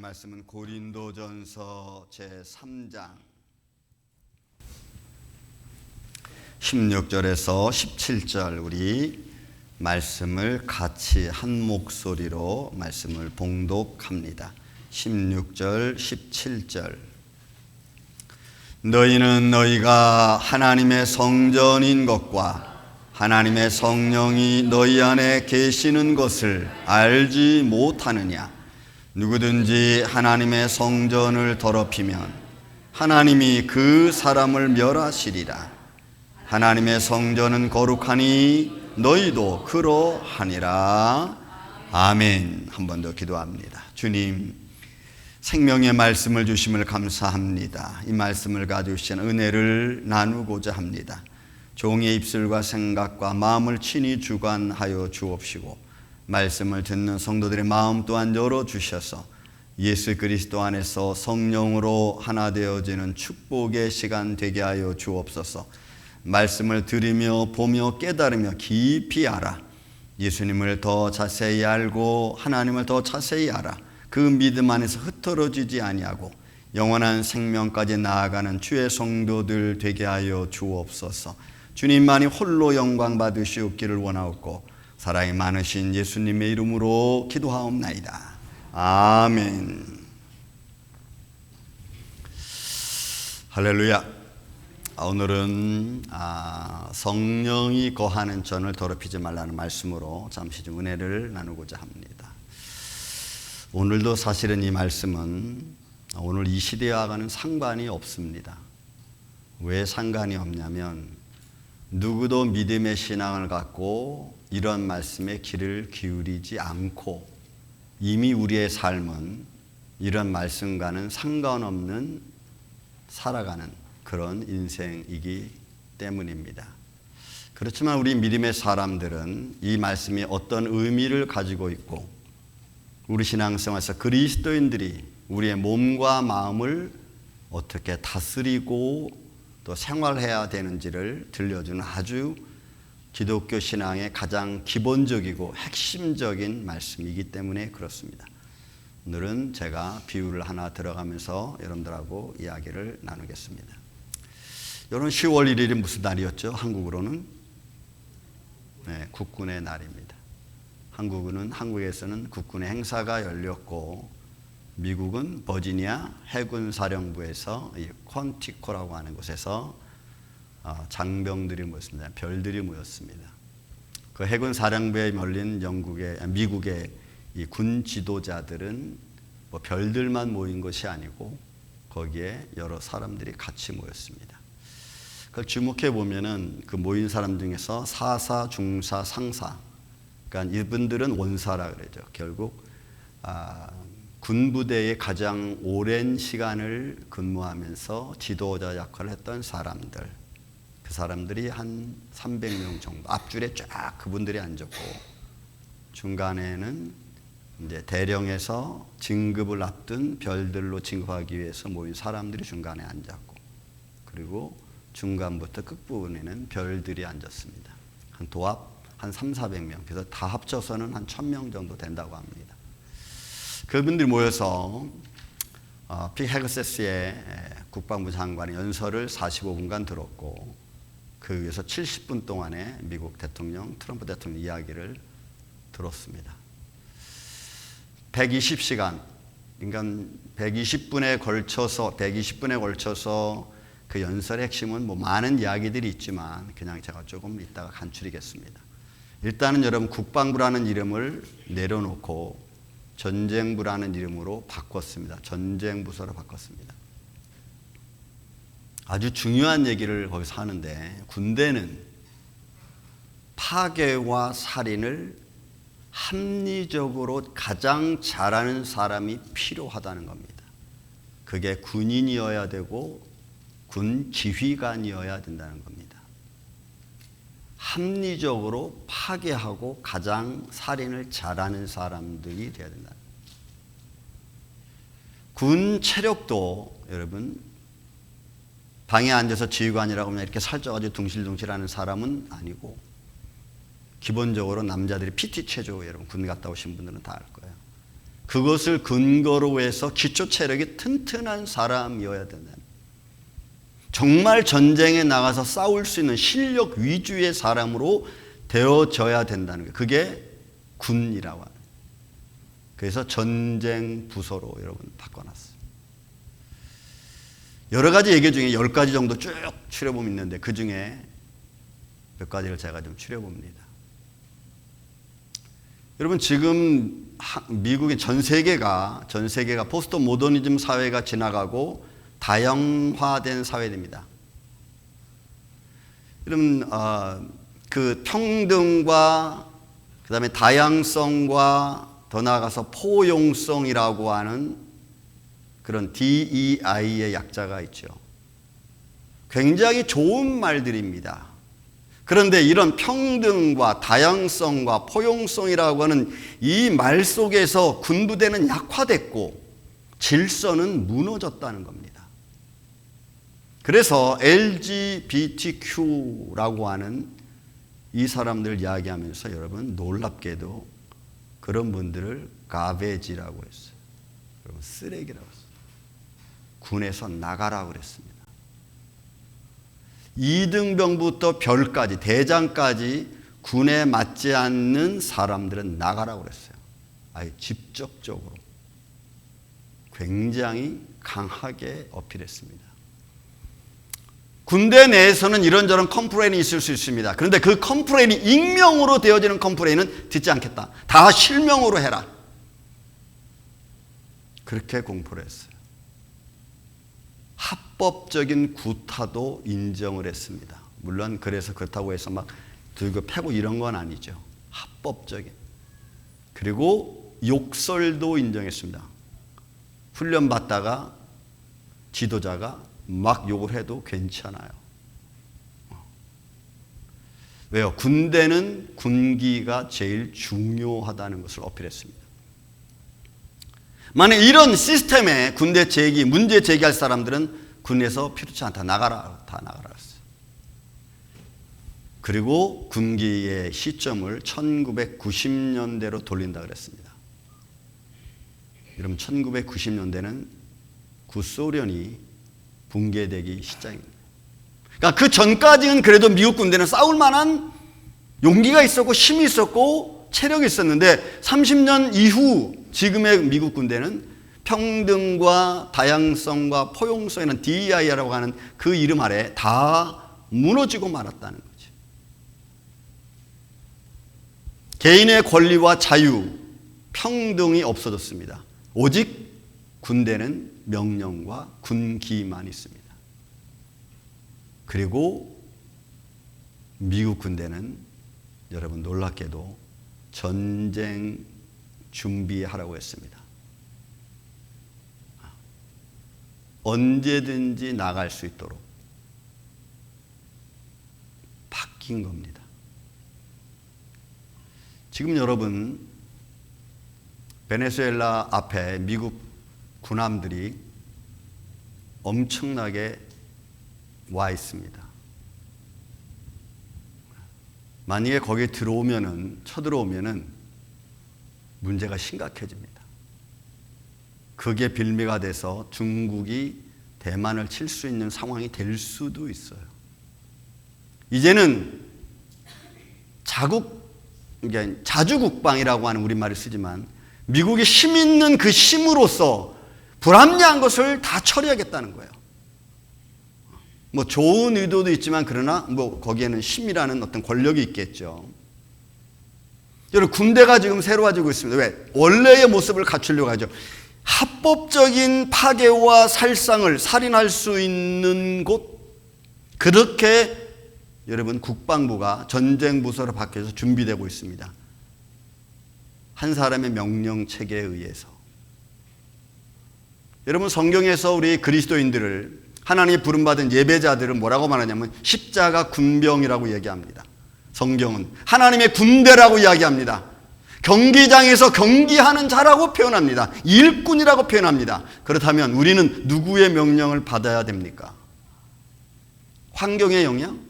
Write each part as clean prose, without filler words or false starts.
말씀은 고린도전서 제3장 16절에서 17절 우리 말씀을 같이 한 목소리로 말씀을 봉독합니다. 16절 17절 너희는 너희가 하나님의 성전인 것과 하나님의 성령이 너희 안에 계시는 것을 알지 못하느냐. 누구든지 하나님의 성전을 더럽히면 하나님이 그 사람을 멸하시리라. 하나님의 성전은 거룩하니 너희도 그러하니라. 아멘. 한 번 더 기도합니다. 주님, 생명의 말씀을 주심을 감사합니다. 이 말씀을 가지고 주신 은혜를 나누고자 합니다. 종의 입술과 생각과 마음을 친히 주관하여 주옵시고 말씀을 듣는 성도들의 마음 또한 열어주셔서 예수 그리스도 안에서 성령으로 하나 되어지는 축복의 시간 되게 하여 주옵소서. 말씀을 들으며 보며 깨달으며 깊이 알아 예수님을 더 자세히 알고 하나님을 더 자세히 알아 그 믿음 안에서 흩어지지 아니하고 영원한 생명까지 나아가는 주의 성도들 되게 하여 주옵소서. 주님만이 홀로 영광 받으시옵기를 원하옵고 사랑이 많으신 예수님의 이름으로 기도하옵나이다. 아멘. 할렐루야. 오늘은 성령이 거하는 전을 더럽히지 말라는 말씀으로 잠시 좀 은혜를 나누고자 합니다. 오늘도 사실은 이 말씀은 오늘 이 시대와는 상관이 없습니다. 왜 상관이 없냐면 누구도 믿음의 신앙을 갖고 이런 말씀에 귀를 기울이지 않고 이미 우리의 삶은 이런 말씀과는 상관없는 살아가는 그런 인생이기 때문입니다. 그렇지만 우리 믿음의 사람들은 이 말씀이 어떤 의미를 가지고 있고 우리 신앙생활에서 그리스도인들이 우리의 몸과 마음을 어떻게 다스리고 또 생활해야 되는지를 들려주는 아주 기독교 신앙의 가장 기본적이고 핵심적인 말씀이기 때문에 그렇습니다. 오늘은 제가 비유를 하나 들어가면서 여러분들하고 이야기를 나누겠습니다. 여러분 10월 1일이 무슨 날이었죠? 한국으로는 국군의 날입니다. 한국에서는 국군의 행사가 열렸고 미국은 버지니아 해군 사령부에서 이 퀀티코라고 하는 곳에서 장병들이 모였습니다. 별들이 모였습니다. 그 해군 사령부에 몰린 미국의 이 군 지도자들은 뭐 별들만 모인 것이 아니고 거기에 여러 사람들이 같이 모였습니다. 그걸 주목해 보면은 그 모인 사람 중에서 사사, 중사, 상사, 그러니까 이분들은 원사라 그러죠. 결국 군부대에 가장 오랜 시간을 근무하면서 지도자 역할을 했던 사람들, 그 사람들이 한 300명 정도 앞줄에 쫙 그분들이 앉았고 중간에는 이제 대령에서 진급을 앞둔 별들로 진급하기 위해서 모인 사람들이 중간에 앉았고 그리고 중간부터 끝부분에는 별들이 앉았습니다. 한 도합 한 300~400명, 그래서 다 합쳐서는 한 1000명 정도 된다고 합니다. 그분들이 모여서 픽 헤그세스의 국방부 장관의 연설을 45분간 들었고 그 위에서 70분 동안의 미국 대통령 트럼프 대통령 이야기를 들었습니다. 120시간, 그러니까 120분에 걸쳐서 그 연설의 핵심은 뭐 많은 이야기들이 있지만 그냥 제가 조금 이따가 간추리겠습니다. 일단은 여러분 국방부라는 이름을 내려놓고 전쟁부라는 이름으로 바꿨습니다. 전쟁부서로 바꿨습니다. 아주 중요한 얘기를 거기서 하는데 군대는 파괴와 살인을 합리적으로 가장 잘하는 사람이 필요하다는 겁니다. 그게 군인이어야 되고 군 지휘관이어야 된다는 겁니다. 합리적으로 파괴하고 가장 살인을 잘하는 사람들이 되어야 된다. 군 체력도 여러분 방에 앉아서 지휘관이라고 하면 이렇게 살쪄가지고 둥실둥실하는 사람은 아니고 기본적으로 남자들이 PT 체조 여러분 군 갔다 오신 분들은 다 알 거예요. 그것을 근거로 해서 기초 체력이 튼튼한 사람이어야 된다. 정말 전쟁에 나가서 싸울 수 있는 실력 위주의 사람으로 되어져야 된다는 거예요. 그게 군이라고 하는. 그래서 전쟁 부서로 여러분 바꿔놨어요. 여러 가지 얘기 중에 10가지 정도 쭉 추려보면 있는데 그 중에 몇 가지를 제가 좀 추려봅니다. 여러분 지금 미국의 전 세계가 포스트 모더니즘 사회가 지나가고 다양화된 사회입니다. 여러분 그 평등과 그다음에 다양성과 더 나아가서 포용성이라고 하는 그런 DEI의 약자가 있죠. 굉장히 좋은 말들입니다. 그런데 이런 평등과 다양성과 포용성이라고 하는 이 말 속에서 군부대는 약화됐고 질서는 무너졌다는 겁니다. 그래서 LGBTQ라고 하는 이 사람들 이야기하면서 여러분 놀랍게도 그런 분들을 가베지라고 했어요. 여러분 쓰레기라고 했어요. 군에서 나가라고 그랬습니다. 2등병부터 별까지 대장까지 군에 맞지 않는 사람들은 나가라고 그랬어요. 아예 직접적으로 굉장히 강하게 어필했습니다. 군대 내에서는 이런저런 컴플레인이 있을 수 있습니다. 그런데 그 컴플레인이 익명으로 되어지는 컴플레인은 듣지 않겠다. 다 실명으로 해라. 그렇게 공포를 했어요. 합법적인 구타도 인정을 했습니다. 물론 그래서 그렇다고 해서 막 들고 패고 이런 건 아니죠. 합법적인. 그리고 욕설도 인정했습니다. 훈련 받다가 지도자가 막 욕을 해도 괜찮아요. 왜요? 군대는 군기가 제일 중요하다는 것을 어필했습니다. 만약 이런 시스템에 군대 문제 제기할 사람들은 군에서 필요치 않다. 나가라. 다 나가라 했어요. 그리고 군기의 시점을 1990년대로 돌린다 그랬습니다. 여러분 1990년대는 구소련이 붕괴되기 시작입니다. 그러니까 그 전까지는 그래도 미국 군대는 싸울 만한 용기가 있었고 힘이 있었고 체력이 있었는데 30년 이후 지금의 미국 군대는 평등과 다양성과 포용성이라는 DEI라고 하는 그 이름 아래 다 무너지고 말았다는 거죠. 개인의 권리와 자유, 평등이 없어졌습니다. 오직 군대는 명령과 군기만 있습니다. 그리고 미국 군대는 여러분 놀랍게도 전쟁 준비하라고 했습니다. 언제든지 나갈 수 있도록 바뀐 겁니다. 지금 여러분 베네수엘라 앞에 미국 군함들이 엄청나게 와 있습니다. 만약에 거기에 쳐들어오면은 문제가 심각해집니다. 그게 빌미가 돼서 중국이 대만을 칠 수 있는 상황이 될 수도 있어요. 이제는 자주국방이라고 하는 우리말을 쓰지만 미국이 힘 있는 그 힘으로써 불합리한 것을 다 처리하겠다는 거예요. 뭐 좋은 의도도 있지만 그러나 뭐 거기에는 힘이라는 어떤 권력이 있겠죠. 여러분 군대가 지금 새로워지고 있습니다. 왜? 원래의 모습을 갖추려고 하죠. 합법적인 파괴와 살상을 살인할 수 있는 곳, 그렇게 여러분 국방부가 전쟁 부서로 바뀌어서 준비되고 있습니다. 한 사람의 명령 체계에 의해서. 여러분 성경에서 우리 그리스도인들을 하나님이 부름받은 예배자들은 뭐라고 말하냐면 십자가 군병이라고 얘기합니다. 성경은 하나님의 군대라고 이야기합니다. 경기장에서 경기하는 자라고 표현합니다. 일꾼이라고 표현합니다. 그렇다면 우리는 누구의 명령을 받아야 됩니까? 환경의 영향?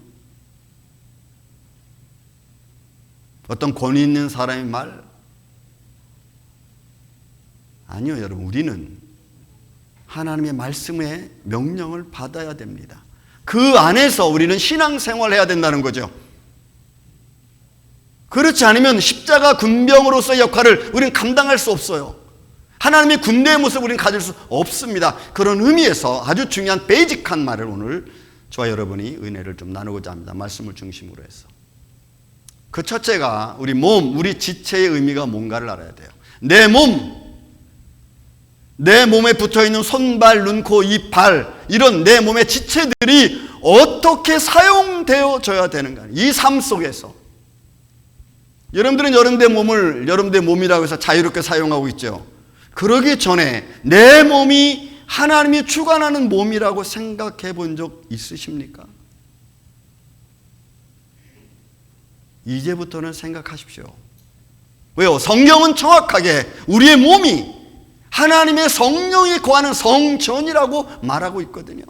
어떤 권위 있는 사람의 말? 아니요, 여러분. 우리는 하나님의 말씀의 명령을 받아야 됩니다. 그 안에서 우리는 신앙생활을 해야 된다는 거죠. 그렇지 않으면 십자가 군병으로서의 역할을 우리는 감당할 수 없어요. 하나님의 군대의 모습을 우리는 가질 수 없습니다. 그런 의미에서 아주 중요한 베이직한 말을 오늘 저와 여러분이 은혜를 좀 나누고자 합니다. 말씀을 중심으로 해서. 그 첫째가 우리 몸, 우리 지체의 의미가 뭔가를 알아야 돼요. 내 몸에 붙어있는 손, 발, 눈, 코, 입, 발, 이런 내 몸의 지체들이 어떻게 사용되어져야 되는가. 이 삶 속에서. 여러분들은 여러분들의 몸이라고 해서 자유롭게 사용하고 있죠. 그러기 전에 내 몸이 하나님이 주관하는 몸이라고 생각해 본 적 있으십니까? 이제부터는 생각하십시오. 왜요? 성경은 정확하게 우리의 몸이 하나님의 성령이 거하는 성전이라고 말하고 있거든요.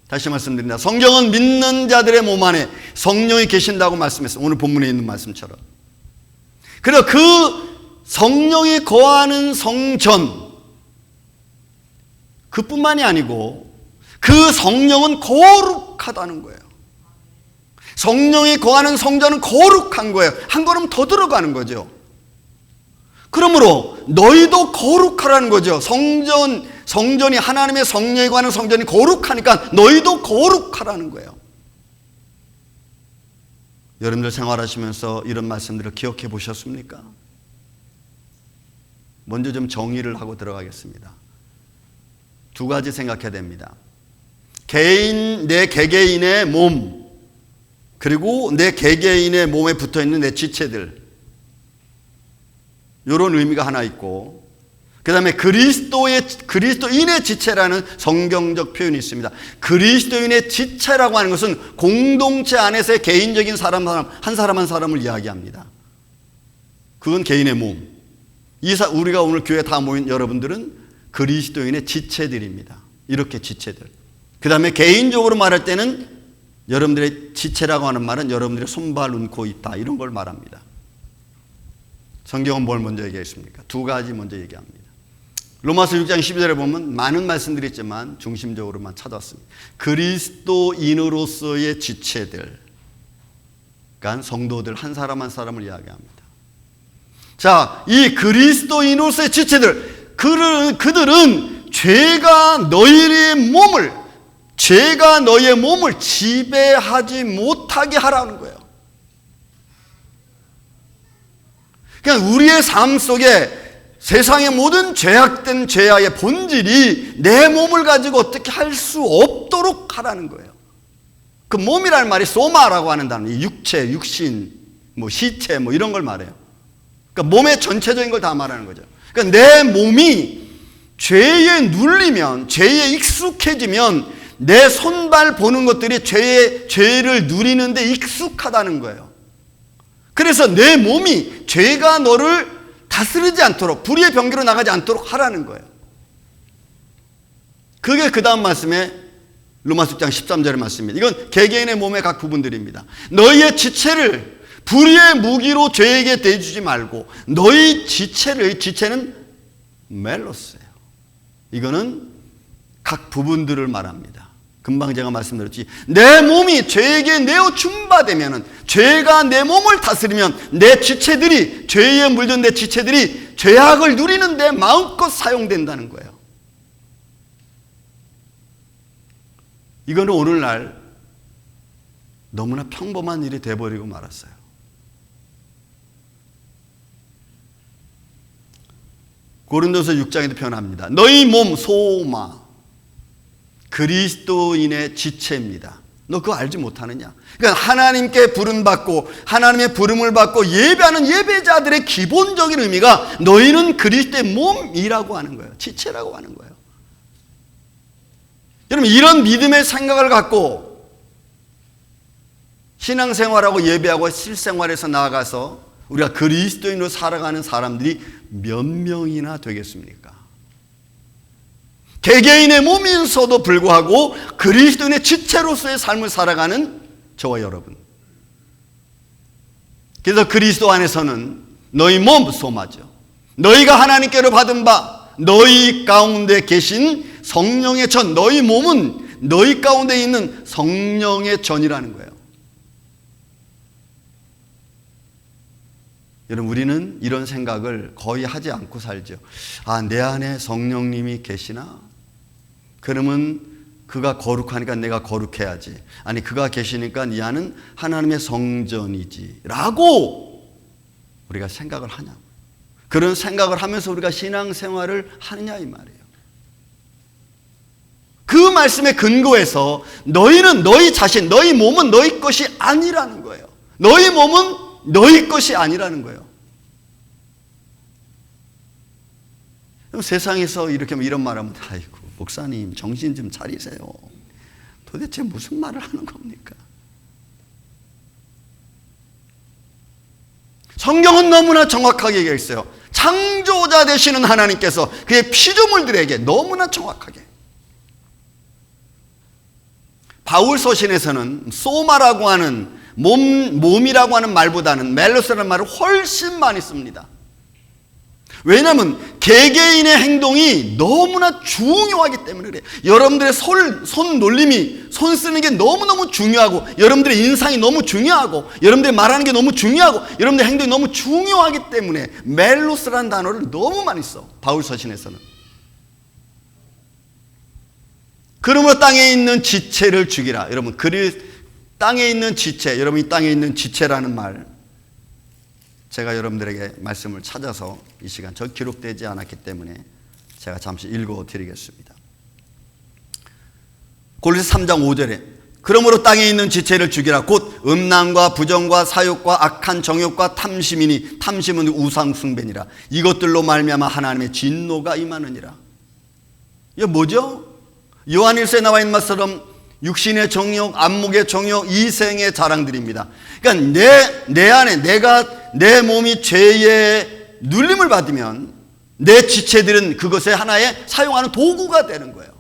다시 말씀드립니다. 성경은 믿는 자들의 몸 안에 성령이 계신다고 말씀했어요. 오늘 본문에 있는 말씀처럼. 그래서 그 성령이 거하는 성전, 그뿐만이 아니고 그 성령은 거룩하다는 거예요. 성령이 거하는 성전은 거룩한 거예요. 한 걸음 더 들어가는 거죠. 그러므로 너희도 거룩하라는 거죠. 성전이 하나님의 성령이 거하는 성전이 거룩하니까 너희도 거룩하라는 거예요. 여러분들 생활하시면서 이런 말씀들을 기억해 보셨습니까? 먼저 좀 정의를 하고 들어가겠습니다. 두 가지 생각해야 됩니다. 내 개개인의 몸, 그리고 내 개개인의 몸에 붙어있는 내 지체들, 이런 의미가 하나 있고, 그 다음에 그리스도인의 지체라는 성경적 표현이 있습니다. 그리스도인의 지체라고 하는 것은 공동체 안에서의 개인적인 한 사람을 이야기합니다. 그건 개인의 몸. 우리가 오늘 교회에 다 모인 여러분들은 그리스도인의 지체들입니다. 이렇게 지체들. 그 다음에 개인적으로 말할 때는 여러분들의 지체라고 하는 말은 여러분들의 손발, 눈, 코, 입 다 이런 걸 말합니다. 성경은 뭘 먼저 얘기했습니까? 두 가지 먼저 얘기합니다. 로마서 6장 12절에 보면 많은 말씀들이 있지만 중심적으로만 찾았습니다. 그리스도인으로서의 지체들, 그러니까 성도들 한 사람 한 사람을 이야기합니다. 자, 이 그리스도인으로서의 지체들, 그들은 죄가 너희의 몸을 지배하지 못하게 하라는 거예요. 그러니까 우리의 삶 속에 세상의 모든 죄악된 죄악의 본질이 내 몸을 가지고 어떻게 할 수 없도록 하라는 거예요. 그 몸이라는 말이 소마라고 하는 단어, 육체, 육신, 시체 이런 걸 말해요. 그러니까 몸의 전체적인 걸 다 말하는 거죠. 그러니까 내 몸이 죄에 눌리면, 죄에 익숙해지면 내 손발 보는 것들이 죄를 누리는데 익숙하다는 거예요. 그래서 내 몸이 죄가 너를 다스리지 않도록, 불의의 병기로 나가지 않도록 하라는 거예요. 그게 그 다음 말씀에 로마서 6장 13절의 말씀입니다. 이건 개개인의 몸의 각 부분들입니다. 너희의 지체를 불의의 무기로 죄에게 대주지 말고 너희 지체는 멜로스예요. 이거는 각 부분들을 말합니다. 금방 제가 말씀드렸지, 내 몸이 죄에게 내어 준바되면, 죄가 내 몸을 다스리면 내 지체들이, 죄에 물든 내 지체들이 죄악을 누리는 데 마음껏 사용된다는 거예요. 이거는 오늘날 너무나 평범한 일이 돼버리고 말았어요. 고린도서 6장에도 표현합니다. 너희 몸 소마 그리스도인의 지체입니다. 너 그거 알지 못하느냐? 그러니까 하나님께 부름받고 하나님의 부름을 받고 예배하는 예배자들의 기본적인 의미가 너희는 그리스도의 몸이라고 하는 거예요. 지체라고 하는 거예요. 여러분, 이런 믿음의 생각을 갖고 신앙생활하고 예배하고 실생활에서 나아가서 우리가 그리스도인으로 살아가는 사람들이 몇 명이나 되겠습니까? 개개인의 몸인서도 불구하고 그리스도인의 지체로서의 삶을 살아가는 저와 여러분. 그래서 그리스도 안에서는 너희 몸 소마죠. 너희가 하나님께로 받은 바 너희 가운데 계신 성령의 전, 너희 몸은 너희 가운데 있는 성령의 전이라는 거예요. 여러분, 우리는 이런 생각을 거의 하지 않고 살죠. 아, 내 안에 성령님이 계시나? 그러면 그가 거룩하니까 내가 거룩해야지. 아니, 그가 계시니까 이 안은 하나님의 성전이지 라고 우리가 생각을 하냐. 그런 생각을 하면서 우리가 신앙생활을 하느냐 이 말이에요. 그 말씀에 근거해서 너희는 너희 자신, 너희 몸은 너희 것이 아니라는 거예요. 너희 몸은 너희 것이 아니라는 거예요. 세상에서 이렇게 이런 말하면 아이고 목사님 정신 좀 차리세요. 도대체 무슨 말을 하는 겁니까? 성경은 너무나 정확하게 얘기했어요. 창조자 되시는 하나님께서 그의 피조물들에게 너무나 정확하게. 바울 서신에서는 소마라고 하는 몸이라고 하는 말보다는 멜로스라는 말을 훨씬 많이 씁니다. 왜냐하면 개개인의 행동이 너무나 중요하기 때문에 그래요. 여러분들의 손 놀림이, 손 쓰는 게 너무너무 중요하고, 여러분들의 인상이 너무 중요하고, 여러분들이 말하는 게 너무 중요하고, 여러분들의 행동이 너무 중요하기 때문에 멜로스라는 단어를 너무 많이 써, 바울 서신에서는. 그러므로 땅에 있는 지체를 죽이라. 여러분, 땅에 있는 지체, 여러분이 땅에 있는 지체라는 말, 제가 여러분들에게 말씀을 찾아서 이 시간 저 기록되지 않았기 때문에 제가 잠시 읽어드리겠습니다. 골로새 3장 5절에 그러므로 땅에 있는 지체를 죽이라. 곧 음란과 부정과 사욕과 악한 정욕과 탐심이니 탐심은 우상숭배니라. 이것들로 말미암아 하나님의 진노가 임하느니라. 이게 뭐죠? 요한일서에 나와 있는 것처럼 육신의 정욕, 안목의 정욕, 이생의 자랑들입니다. 그러니까 내 안에 내 몸이 죄의 눌림을 받으면 내 지체들은 그것의 하나의 사용하는 도구가 되는 거예요.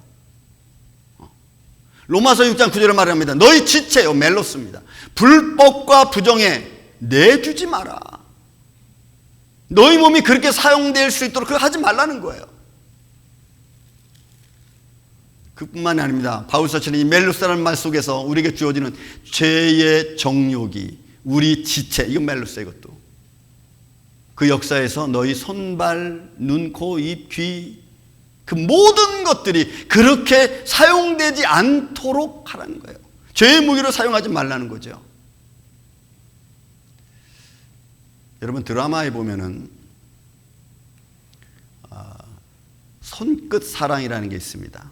로마서 6장 9절에 말합니다. 너희 지체요, 멜로스입니다. 불법과 부정에 내주지 마라. 너희 몸이 그렇게 사용될 수 있도록 그거 하지 말라는 거예요. 그뿐만이 아닙니다. 바울 서신은 이 멜로스라는 말 속에서 우리에게 주어지는 죄의 정욕이 우리 지체, 이건 멜로스예요. 이것도 그 역사에서 너희 손발, 눈, 코, 입, 귀, 그 모든 것들이 그렇게 사용되지 않도록 하라는 거예요. 죄의 무기로 사용하지 말라는 거죠. 여러분, 드라마에 보면은 손끝 사랑이라는 게 있습니다.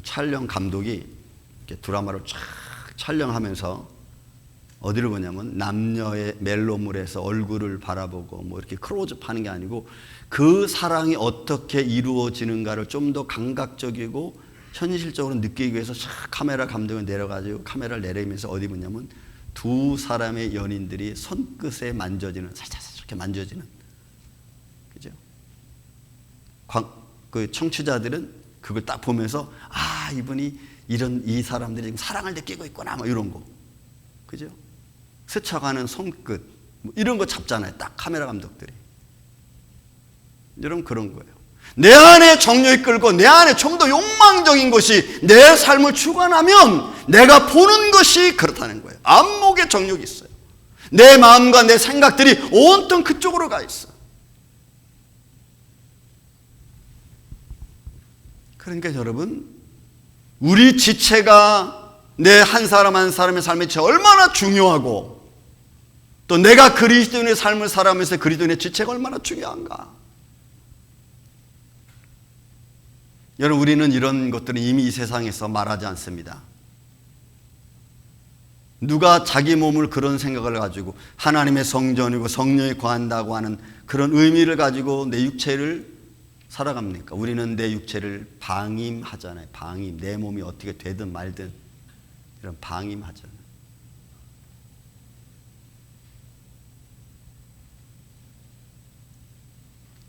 촬영 감독이 이렇게 드라마를 쫙 촬영하면서 어디를 보냐면 남녀의 멜로물에서 얼굴을 바라보고 뭐 이렇게 클로즈업 하는 게 아니고 그 사랑이 어떻게 이루어지는가를 좀 더 감각적이고 현실적으로 느끼기 위해서 카메라 감독을 내려가지고 카메라를 내리면서 어디 보냐면 두 사람의 연인들이 손끝에 만져지는, 살짝 이렇게 만져지는, 그죠? 그 청취자들은 그걸 딱 보면서 아, 이분이 이 사람들이 지금 사랑을 느끼고 있구나, 뭐 이런 거, 그죠? 스쳐가는 손끝, 뭐 이런 거 잡잖아요. 딱 카메라 감독들이. 여러분, 그런 거예요. 내 안에 정욕이 끌고 내 안에 좀 더 욕망적인 것이 내 삶을 주관하면 내가 보는 것이 그렇다는 거예요. 안목에 정욕이 있어요. 내 마음과 내 생각들이 온통 그쪽으로 가 있어. 그러니까 여러분, 우리 지체가 내 한 사람 한 사람의 삶에 얼마나 중요하고 또 내가 그리스도인의 삶을 살아가면서 그리스도인의 지체가 얼마나 중요한가. 여러분, 우리는 이런 것들은 이미 이 세상에서 말하지 않습니다. 누가 자기 몸을 그런 생각을 가지고 하나님의 성전이고 성령이 거한다고 하는 그런 의미를 가지고 내 육체를 살아갑니까? 우리는 내 육체를 방임하잖아요. 방임. 내 몸이 어떻게 되든 말든 이런 방임하잖아요.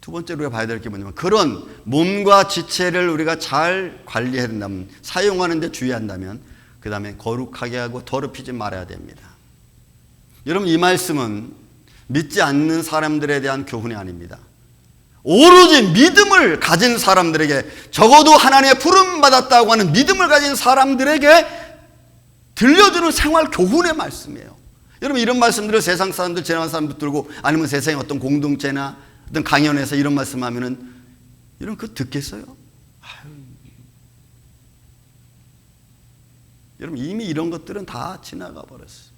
두 번째로 우리가 봐야 될 게 뭐냐면 그런 몸과 지체를 우리가 잘 관리해야 된다면, 사용하는 데 주의한다면 그 다음에 거룩하게 하고 더럽히지 말아야 됩니다. 여러분, 이 말씀은 믿지 않는 사람들에 대한 교훈이 아닙니다. 오로지 믿음을 가진 사람들에게, 적어도 하나님의 부름받았다고 하는 믿음을 가진 사람들에게 들려주는 생활 교훈의 말씀이에요. 여러분, 이런 말씀들을 세상 사람들, 지나간 사람들 들고, 아니면 세상의 어떤 공동체나 어떤 강연에서 이런 말씀하면은 이런 거 듣겠어요? 여러분, 이미 이런 것들은 다 지나가 버렸어요.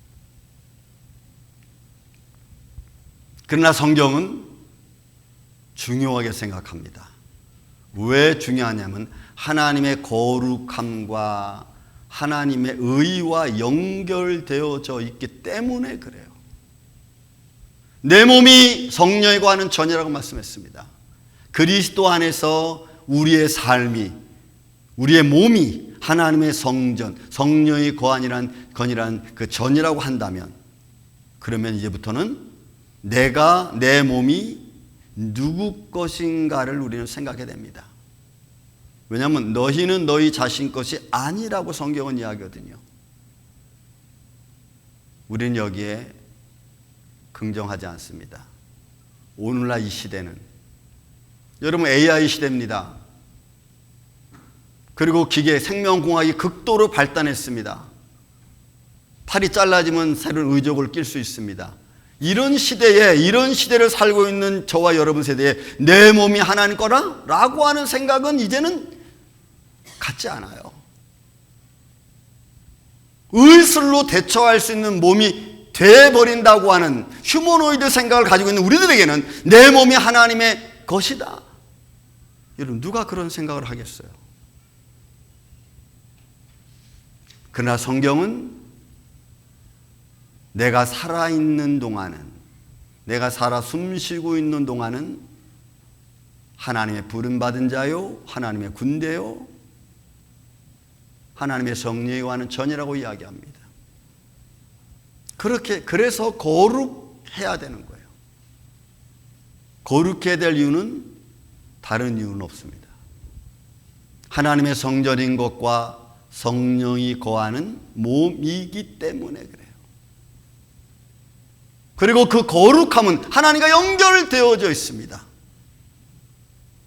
그러나 성경은 중요하게 생각합니다. 왜 중요하냐면 하나님의 거룩함과 하나님의 의와 연결되어져 있기 때문에 그래요. 내 몸이 성령에 거하는 전이라고 말씀했습니다. 그리스도 안에서 우리의 삶이, 우리의 몸이 하나님의 성전, 성령의 거하니란 그 전이라고 한다면, 그러면 이제부터는 내가, 내 몸이 누구 것인가를 우리는 생각해야 됩니다. 왜냐하면 너희는 너희 자신 것이 아니라고 성경은 이야기하거든요. 우리는 여기에 긍정하지 않습니다. 오늘날 이 시대는, 여러분, AI 시대입니다. 그리고 기계, 생명공학이 극도로 발달했습니다. 팔이 잘라지면 새로운 의족을 낄 수 있습니다. 이런 시대에, 이런 시대를 살고 있는 저와 여러분 세대에 내 몸이 하나님 거라? 라고 하는 생각은 이제는 같지 않아요. 의술로 대처할 수 있는 몸이 돼버린다고 하는 휴머노이드 생각을 가지고 있는 우리들에게는 내 몸이 하나님의 것이다. 여러분, 누가 그런 생각을 하겠어요? 그러나 성경은 내가 살아있는 동안은, 내가 살아 숨쉬고 있는 동안은 하나님의 부름받은 자요, 하나님의 군대요, 하나님의 성령에 관한 전이라고 이야기합니다. 그래서 거룩해야 되는 거예요. 거룩해야 될 이유는 다른 이유는 없습니다. 하나님의 성전인 것과 성령이 거하는 몸이기 때문에 그래요. 그리고 그 거룩함은 하나님과 연결되어져 있습니다.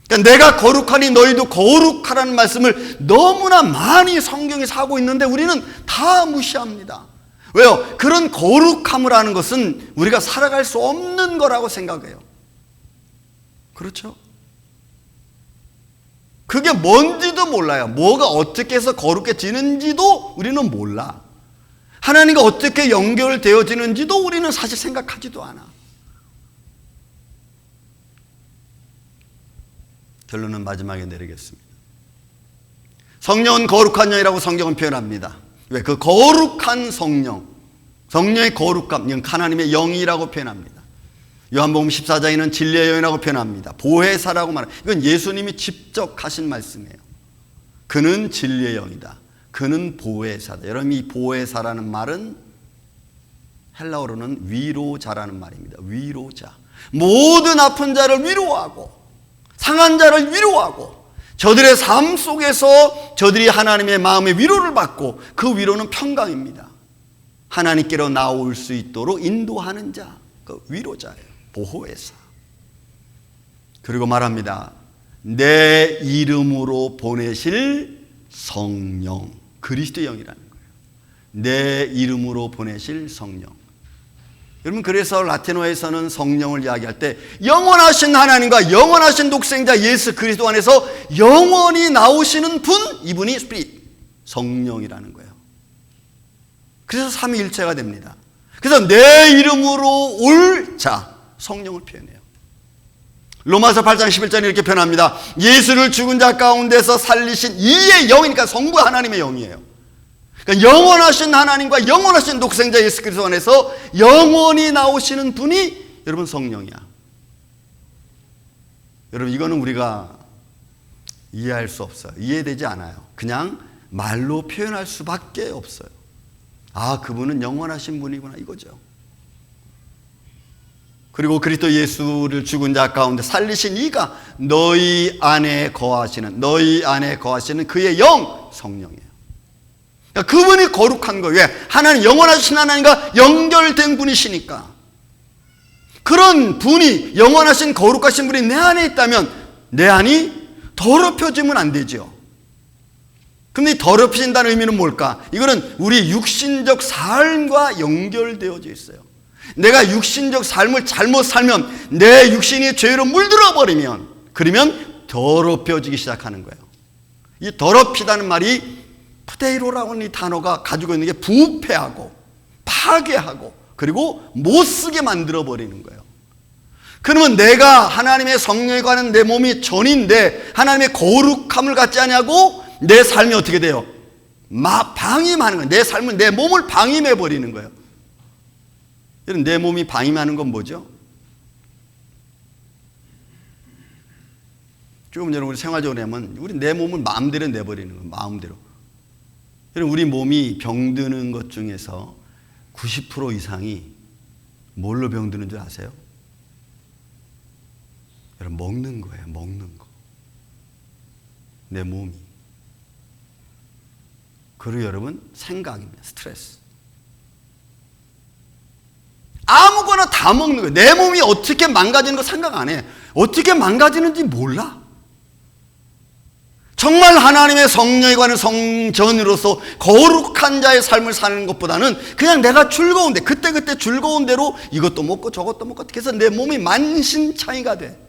그러니까 내가 거룩하니 너희도 거룩하라는 말씀을 너무나 많이 성경이 하고 있는데 우리는 다 무시합니다. 왜요? 그런 거룩함을 하는 것은 우리가 살아갈 수 없는 거라고 생각해요. 그렇죠? 그게 뭔지도 몰라요. 뭐가 어떻게 해서 거룩해지는지도 우리는 몰라. 하나님과 어떻게 연결되어지는지도 우리는 사실 생각하지도 않아. 결론은 마지막에 내리겠습니다. 성령은 거룩한 영이라고 성경은 표현합니다. 왜? 그 거룩한 성령, 성령의 거룩함, 하나님의 영이라고 표현합니다. 요한복음 14장에는 진리의 영이라고 표현합니다. 보혜사라고 말합니다. 이건 예수님이 직접 하신 말씀이에요. 그는 진리의 영이다. 그는 보혜사다. 여러분, 이 보혜사라는 말은 헬라어로는 위로자라는 말입니다. 위로자. 모든 아픈 자를 위로하고 상한 자를 위로하고 저들의 삶 속에서 저들이 하나님의 마음의 위로를 받고 그 위로는 평강입니다. 하나님께로 나올 수 있도록 인도하는 자, 그 위로자예요. 보호회사. 그리고 말합니다. 내 이름으로 보내실 성령, 그리스도의 영이라는 거예요. 내 이름으로 보내실 성령. 여러분, 그래서 라틴어에서는 성령을 이야기할 때 영원하신 하나님과 영원하신 독생자 예수 그리스도 안에서 영원히 나오시는 분, 이분이 스피릿, 성령이라는 거예요. 그래서 삼위일체가 됩니다. 그래서 내 이름으로 올 자, 성령을 표현해요. 로마서 8장 11절에 이렇게 표현합니다. 예수를 죽은 자 가운데서 살리신 이의 영이니까 성부 하나님의 영이에요. 그러니까 영원하신 하나님과 영원하신 독생자 예수 그리스도 안에서 영원히 나오시는 분이 여러분 성령이야. 여러분, 이거는 우리가 이해할 수 없어요. 이해되지 않아요. 그냥 말로 표현할 수밖에 없어요. 아, 그분은 영원하신 분이구나, 이거죠. 그리고 그리스도 예수를 죽은 자 가운데 살리신 이가 너희 안에 거하시는 그의 영, 성령이에요. 그러니까 그분이 거룩한 거예요. 왜? 하나님, 영원하신 하나님과 연결된 분이시니까. 그런 분이, 영원하신 거룩하신 분이 내 안에 있다면 내 안이 더럽혀지면 안 되죠. 근데 이 더럽혀진다는 의미는 뭘까? 이거는 우리 육신적 삶과 연결되어져 있어요. 내가 육신적 삶을 잘못 살면, 내 육신이 죄로 물들어 버리면, 그러면 더럽혀지기 시작하는 거예요. 이 더럽히다는 말이 푸데이로라고 하는 이 단어가 가지고 있는 게 부패하고 파괴하고 그리고 못쓰게 만들어 버리는 거예요. 그러면 내가 하나님의 성령에 관한 내 몸이 전인데 하나님의 거룩함을 갖지 않냐고 내 삶이 어떻게 돼요? 방임하는 거예요. 내 삶을, 내 몸을 방임해 버리는 거예요. 내 몸이 방임하는 건 뭐죠? 조금 전에 우리 생활적으로 하면 우리 내 몸을 마음대로 내버리는 거예요. 마음대로. 우리 몸이 병드는 것 중에서 90% 이상이 뭘로 병드는 줄 아세요? 여러분, 먹는 거예요. 먹는 거. 내 몸이. 그리고 여러분, 생각입니다. 스트레스. 아무거나 다 먹는 거예요. 내 몸이 어떻게 망가지는 거 생각 안 해. 어떻게 망가지는지 몰라. 정말 하나님의 성령에 관한 성전으로서 거룩한 자의 삶을 사는 것보다는 그냥 내가 즐거운데, 그때그때 즐거운 대로 이것도 먹고 저것도 먹고 어떻게 해서 내 몸이 만신창이가 돼.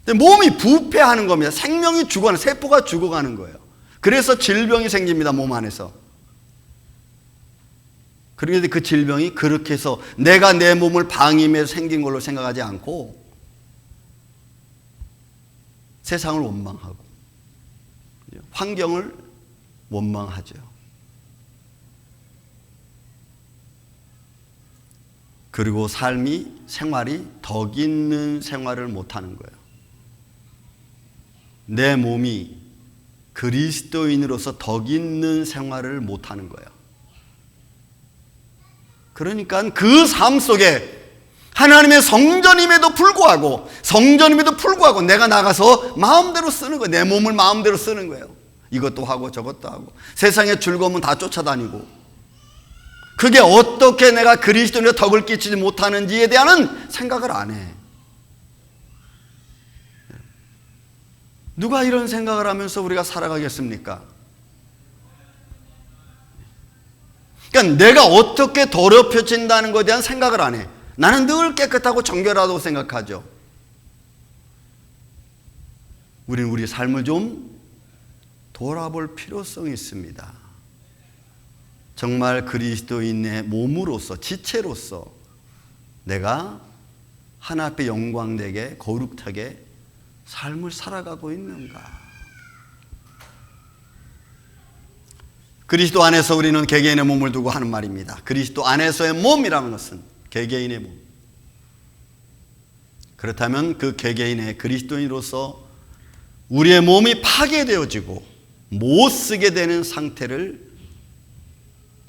몸이 부패하는 겁니다. 생명이 죽어가는, 세포가 죽어가는 거예요. 그래서 질병이 생깁니다. 몸 안에서. 그런데 그 질병이 그렇게 해서 내가 내 몸을 방임해서 생긴 걸로 생각하지 않고 세상을 원망하고 환경을 원망하죠. 그리고 생활이 덕 있는 생활을 못하는 거예요. 내 몸이 그리스도인으로서 덕 있는 생활을 못하는 거예요. 그러니까 그 삶 속에 하나님의 성전임에도 불구하고 내가 나가서 마음대로 쓰는 거예요. 내 몸을 마음대로 쓰는 거예요. 이것도 하고 저것도 하고 세상의 즐거움은 다 쫓아다니고, 그게 어떻게 내가 그리스도인의 덕을 끼치지 못하는지에 대한 생각을 안 해. 누가 이런 생각을 하면서 우리가 살아가겠습니까? 그러니까 내가 어떻게 더럽혀진다는 것에 대한 생각을 안 해. 나는 늘 깨끗하고 정결하다고 생각하죠. 우리는 우리 삶을 좀 돌아볼 필요성이 있습니다. 정말 그리스도인의 몸으로서, 지체로서 내가 하나님 앞에 영광되게 거룩하게 삶을 살아가고 있는가? 그리스도 안에서 우리는 개개인의 몸을 두고 하는 말입니다. 그리스도 안에서의 몸이라는 것은 개개인의 몸. 그렇다면 그 개개인의 그리스도인으로서 우리의 몸이 파괴되어지고 못 쓰게 되는 상태를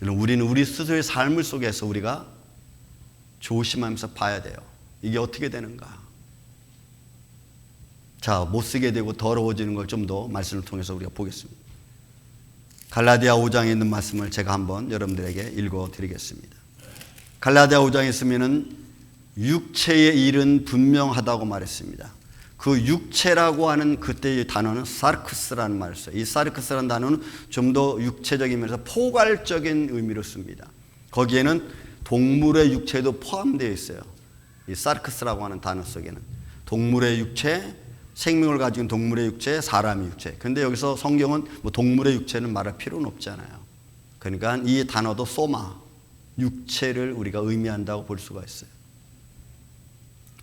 우리는 우리 스스로의 삶을 속에서 우리가 조심하면서 봐야 돼요. 이게 어떻게 되는가? 자, 못 쓰게 되고 더러워지는 걸 좀 더 말씀을 통해서 우리가 보겠습니다. 갈라디아 5장에 있는 말씀을 제가 한번 여러분들에게 읽어드리겠습니다. 갈라디아 5장에 있으면은 육체의 일은 분명하다고 말했습니다. 그 육체라고 하는 그때의 단어는 사르크스라는 말을 써요. 이 사르크스라는 단어는 좀 더 육체적인 면에서 포괄적인 의미로 씁니다. 거기에는 동물의 육체도 포함되어 있어요. 이 사르크스라고 하는 단어 속에는 동물의 육체, 생명을 가진 동물의 육체, 사람의 육체. 그런데 여기서 성경은 뭐 동물의 육체는 말할 필요는 없잖아요. 그러니까 이 단어도 소마, 육체를 우리가 의미한다고 볼 수가 있어요.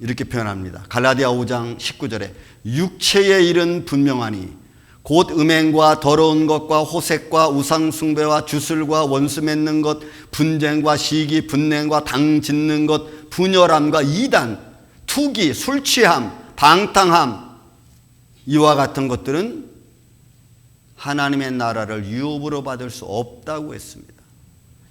이렇게 표현합니다. 갈라디아 5장 19절에 육체의 일은 분명하니 곧 음행과 더러운 것과 호색과 우상숭배와 주술과 원수 맺는 것, 분쟁과 시기, 분냉과 당 짓는 것, 분열함과 이단, 투기, 술 취함, 방탕함, 이와 같은 것들은 하나님의 나라를 유업으로 받을 수 없다고 했습니다.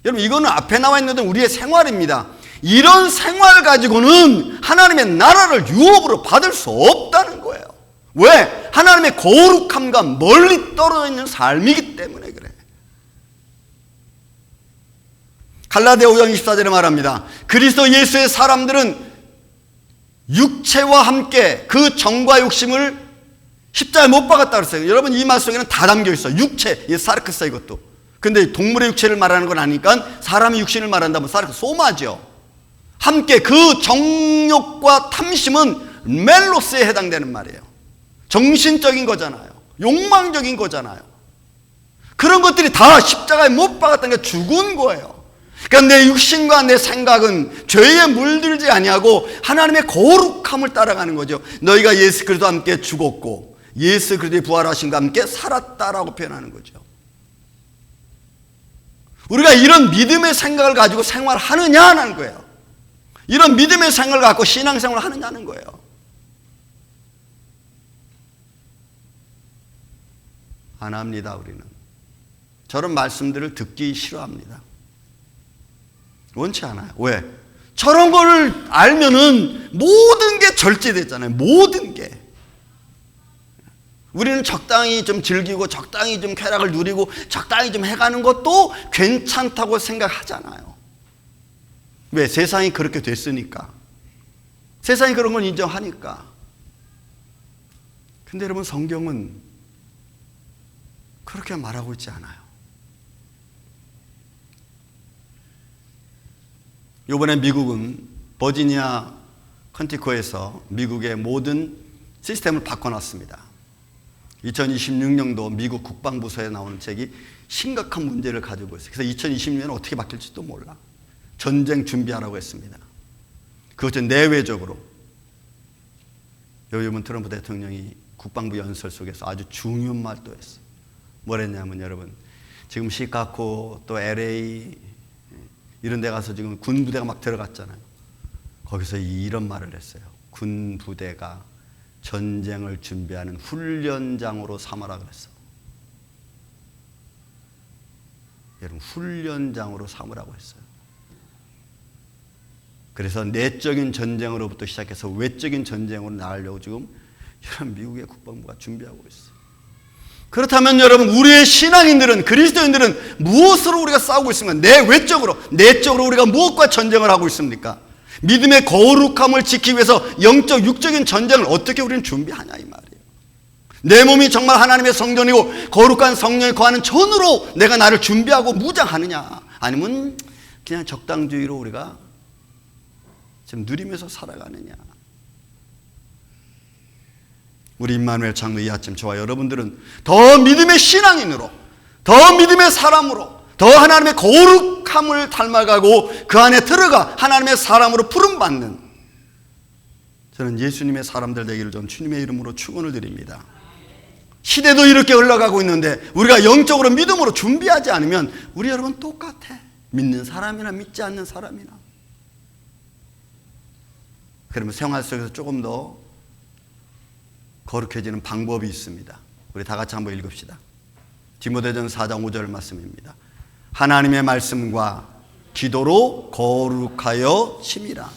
여러분, 이거는 앞에 나와 있는 우리의 생활입니다. 이런 생활 가지고는 하나님의 나라를 유업으로 받을 수 없다는 거예요. 왜? 하나님의 거룩함과 멀리 떨어져 있는 삶이기 때문에 그래. 갈라디아 5장 24절에 말합니다. 그리스도 예수의 사람들은 육체와 함께 그 정과 욕심을 십자가에 못 박았다 그랬어요. 여러분, 이 말 속에는 다 담겨 있어요. 육체, 이 사르크스 이것도. 근데 동물의 육체를 말하는 건 아니니까 사람의 육신을 말한다면 사르크스, 소마죠. 함께 그 정욕과 탐심은 멜로스에 해당되는 말이에요. 정신적인 거잖아요. 욕망적인 거잖아요. 그런 것들이 다 십자가에 못 박았다는 게 죽은 거예요. 그러니까 내 육신과 내 생각은 죄에 물들지 아니하고 하나님의 거룩함을 따라가는 거죠. 너희가 예수 그리스도와 함께 죽었고 예수 그리스도의 부활하심과 함께 살았다라고 표현하는 거죠. 우리가 이런 믿음의 생각을 가지고 생활하느냐는 거예요. 이런 믿음의 생각을 갖고 신앙생활을 하느냐는 거예요. 안 합니다. 우리는 저런 말씀들을 듣기 싫어합니다. 원치 않아요. 왜? 저런 거를 알면은 모든 게 절제됐잖아요. 모든 게. 우리는 적당히 좀 즐기고 적당히 좀 쾌락을 누리고 적당히 좀 해가는 것도 괜찮다고 생각하잖아요. 왜? 세상이 그렇게 됐으니까. 세상이 그런 걸 인정하니까. 근데 여러분, 성경은 그렇게 말하고 있지 않아요. 이번에 미국은 버지니아 컨티코에서 미국의 모든 시스템을 바꿔놨습니다. 2026년도 미국 국방부서에 나오는 책이 심각한 문제를 가지고 있어요. 그래서 2026년은 어떻게 바뀔지도 몰라. 전쟁 준비하라고 했습니다. 그것은 내외적으로. 요즘은 트럼프 대통령이 국방부 연설 속에서 아주 중요한 말도 했어요. 뭐랬냐면, 여러분, 지금 시카고 또 LA 이런 데 가서 지금 군 부대가 막 들어갔잖아요. 거기서 이런 말을 했어요. 군 부대가 전쟁을 준비하는 훈련장으로 삼아라 그랬어. 여러분, 훈련장으로 삼으라고 했어요. 그래서 내적인 전쟁으로부터 시작해서 외적인 전쟁으로 나가려고 지금 여러분, 미국의 국방부가 준비하고 있어요. 그렇다면 여러분, 우리의 신앙인들은, 그리스도인들은 무엇으로 우리가 싸우고 있습니까? 내외적으로, 내적으로 우리가 무엇과 전쟁을 하고 있습니까? 믿음의 거룩함을 지키기 위해서 영적, 육적인 전쟁을 어떻게 우리는 준비하냐 이 말이에요. 내 몸이 정말 하나님의 성전이고 거룩한 성령이 거하는 전으로 내가 나를 준비하고 무장하느냐, 아니면 그냥 적당주의로 우리가 지금 누리면서 살아가느냐. 우리 임마누엘 장로 이 아침 저와 여러분들은 더 믿음의 신앙인으로, 더 믿음의 사람으로, 더 하나님의 거룩함을 닮아가고 그 안에 들어가 하나님의 사람으로 부름받는, 저는 예수님의 사람들 되기를 좀 주님의 이름으로 축원을 드립니다. 시대도 이렇게 흘러가고 있는데 우리가 영적으로 믿음으로 준비하지 않으면 우리 여러분 똑같아. 믿는 사람이나 믿지 않는 사람이나. 그러면 생활 속에서 조금 더 거룩해지는 방법이 있습니다. 우리 다 같이 한번 읽읍시다. 디모데전 4장 5절 말씀입니다. 하나님의 말씀과 기도로 거룩하여 심이라.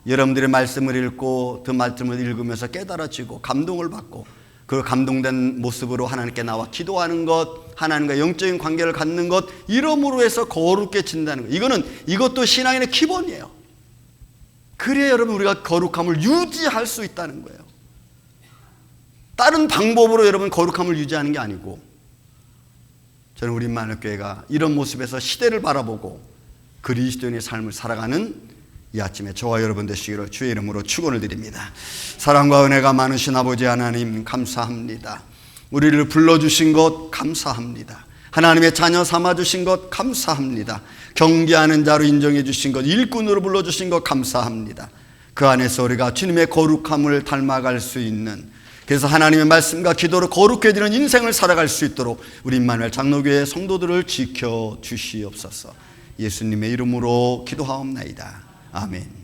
여러분들의 말씀을 읽고 그 말씀을 읽으면서 깨달아지고 감동을 받고 그 감동된 모습으로 하나님께 나와 기도하는 것, 하나님과 영적인 관계를 갖는 것, 이러므로 해서 거룩해진다는 것. 이것도 신앙인의 기본이에요. 그래야 여러분 우리가 거룩함을 유지할 수 있다는 거예요. 다른 방법으로 여러분 거룩함을 유지하는 게 아니고, 저는 우리 임마누엘교회가 이런 모습에서 시대를 바라보고 그리스도인의 삶을 살아가는 이 아침에 저와 여러분 되시기를 주의 이름으로 축원을 드립니다. 사랑과 은혜가 많으신 아버지 하나님, 감사합니다. 우리를 불러주신 것 감사합니다. 하나님의 자녀 삼아주신 것 감사합니다. 경계하는 자로 인정해 주신 것, 일꾼으로 불러주신 것 감사합니다. 그 안에서 우리가 주님의 거룩함을 닮아갈 수 있는, 그래서 하나님의 말씀과 기도로 거룩해지는 인생을 살아갈 수 있도록 우리 임마누엘 장로교회 성도들을 지켜주시옵소서. 예수님의 이름으로 기도하옵나이다. 아멘.